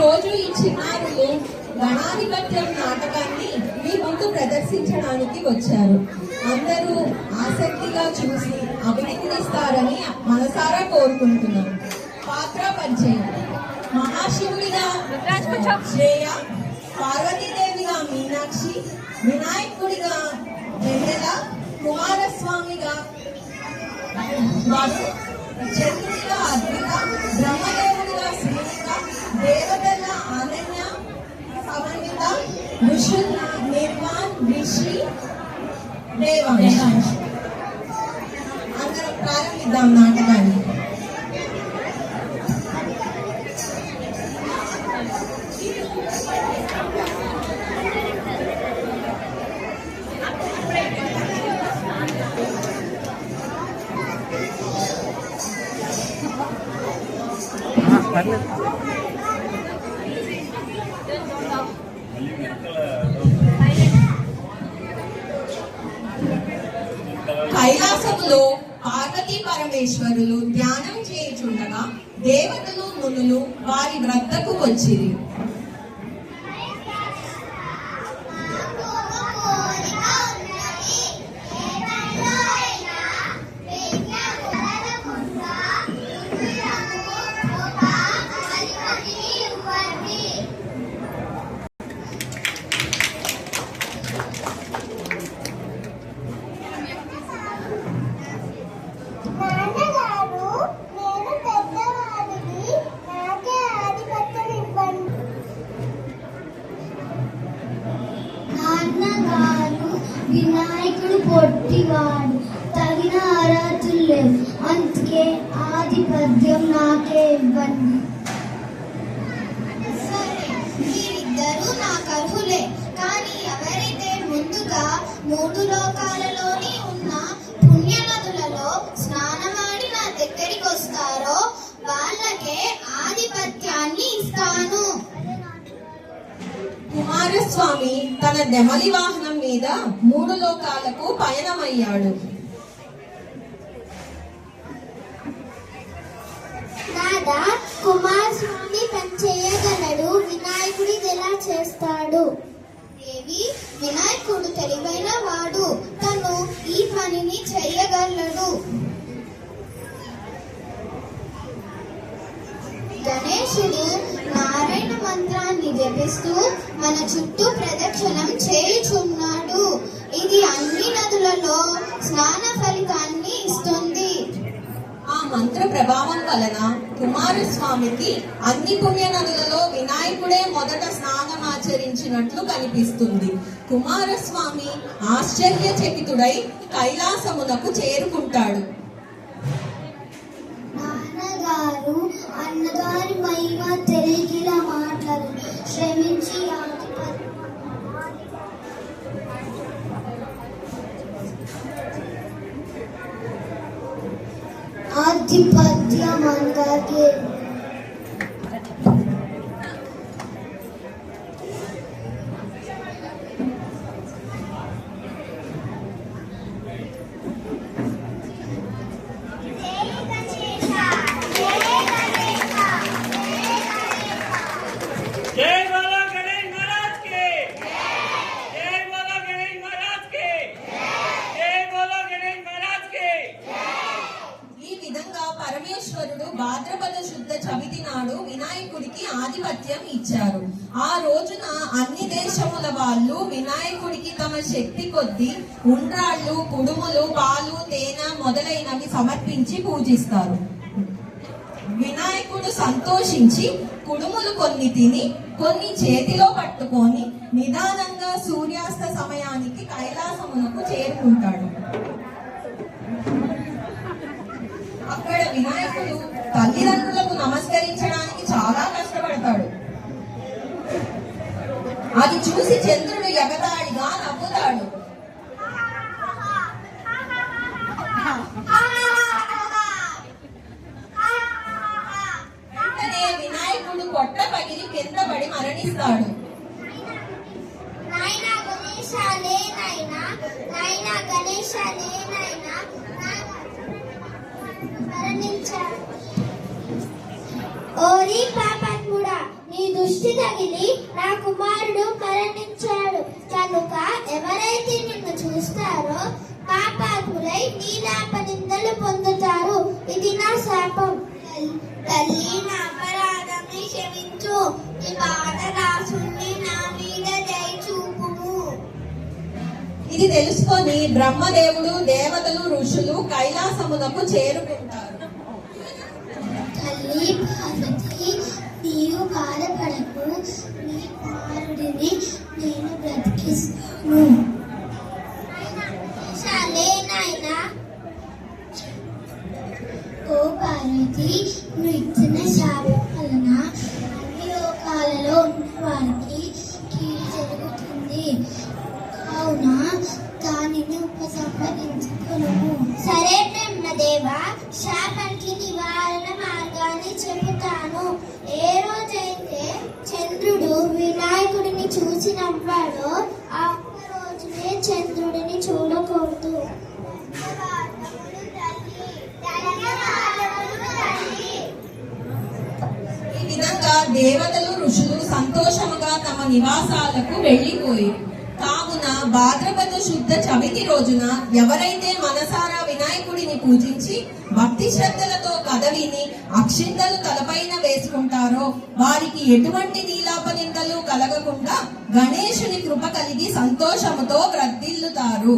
రోజు ఈ చిన్నారులు గణాధిపత్యం నాటకాన్ని మీ ముందు ప్రదర్శించడానికి వచ్చారు. అందరూ ఆసక్తిగా చూసి అభినందిస్తారని మనసారా కోరుకుంటున్నాను. పాత్ర పరిచయం: మహాశివుడిగా శ్రేయ, పార్వతీదేవిగా మీనాక్షి, వినాయకుడిగా వెన్నెల, కుమారస్వామిగా చంద్రుడిగా అద్విత, బ్రహ్మదేవుడిగా శ్రీనిక, దేవతల అనన్య, సమన్విత, ఋషుల నిర్వాణ్, రిషి, దేవాంశ్. అందరం ప్రారంభిద్దాం నాటకాన్ని. కైలాసములో పార్వతీ పరమేశ్వరులు ధ్యానం చేయుచుండగా దేవతలు మునులు వారి వద్దకు వచ్చిరి. వినాయకుడు పొట్టివాడు, తగిన అర్హతలు లేవు, అందుకే ఆధిపత్యం నాకే ఇవ్వండి. సరే, మీరిద్దరూ నాకు అర్హులే. కానీ ఎవరైతే ముందుగా 3 లోకాలలోని ఉన్న పుణ్య నదులలో స్నానమాడి నా దగ్గరికి వస్తారో వాళ్ళకే ఆధిపత్యాన్ని ఇస్తాను. కుమారస్వామి తన నెమలి వాహనం మీద 3 లోకాలకు పయనమయ్యాడు. నాదా, కుమారస్వామి పని చేయగలడు, వినాయకుడి ఎలా చేస్తాడు? దేవి, వినాయకుడు తెలివైన వాడు, తను ఈ పనిని చేయగలడు. గణేశుడు నారాయణ మంత్రాన్ని జపిస్తూ మన చుట్టూ ప్రదక్షిణం చేయుచున్నాడు. ఇది అన్ని నదులలో స్నాన ఫలితాన్ని ఇస్తుంది. ఆ మంత్ర ప్రభావం వలన కుమారస్వామికి అన్ని పుణ్య నదులలో వినాయకుడే మొదట స్నానమాచరించినట్లు కనిపిస్తుంది. కుమారస్వామి ఆశ్చర్యచకితుడై కైలాసమునకు చేరుకుంటాడు. నాన్నగారు, అన్నగారి మహిమ తెలిగిలా మాట్లాడు, శ్రమించి ఆధిపత్యం అందరికీ. పరమేశ్వరుడు భాద్రపద శుద్ధ చవితి నాడు వినాయకుడికి ఆధిపత్యం ఇచ్చారు. ఆ రోజున అన్ని దేశముల వాళ్ళు వినాయకుడికి తమ శక్తి కొద్దీ ఉండ్రాళ్ళు, కుడుములు, పాలు, తేనె మొదలైనవి సమర్పించి పూజిస్తారు. వినాయకుడు సంతోషించి కుడుములు కొన్ని తిని కొన్ని చేతిలో పట్టుకొని నిదానంగా సూర్యాస్త సమయానికి కైలాసమునకు చేరుకుంటాడు. అక్కడ వినాయకుడు తల్లిదండ్రులకు నమస్కరించడానికి చాలా కష్టపడతాడు. అది చూసి చంద్రుడు ఎగతాళిగా నవ్వుతాడు. వెంటనే వినాయకుడు పొట్ట పగిలి కింద పడి మరణిస్తాడు. ఓరి పాపాత్ముడా, నీ దుష్ట దిష్టి తగిలి నా కుమారుడు మరణించాడు కనుక ఎవరైతే నిన్ను చూస్తారో పాపాత్ములై నీలాప నిందలు పొందుతారు. ఇది నా శాపం. తల్లి, నా అపరాధంని క్షమించు. నీ పాద రాసుని నా మీద దయ చూపుము. ఇది తెలుసుకొని బ్రహ్మదేవుడు, దేవతలు, ఋషులు కైలాసమునకు చేరుకుంటారు. తల్లి పార్వతి, నీవు బాధపడకు. నీ కుమారుడిని నేను బ్రతికిస్తాను. సరే నాయనా. ఓ పార్వతి, నువ్వు ఇచ్చిన శాపం వలన అన్ని లోకాలలో ఉన్న వారికి కీడు జరుగుతుంది. కావున దానిని ఉపసంహరించుకొనుము. సరే బ్రహ్మదేవ, శాపానికి నివారణ మార్గాన్ని చెబుతాను. ఏ రోజైతే చంద్రుడు వినాయకుడిని చూసి నవ్వాడో ఆ ఒక్క రోజునే చంద్రుడిని చూడకూడదు. ఈ విధంగా దేవతలు, ఋషులు సంతోషముగా తమ నివాసాలకు వెళ్లిపోయారు. కావున భాద్రపద శుద్ధ చవితి రోజున ఎవరైతే మనసారా వినాయకుడిని పూజించి భక్తి శ్రద్ధలతో కథ విని అక్షింతలు తలపైన వేసుకుంటారో వారికి ఎటువంటి నీలాప నిందలు కలగకుండా గణేశుని కృప కలిగి సంతోషముతో వర్ధిల్లుతారు.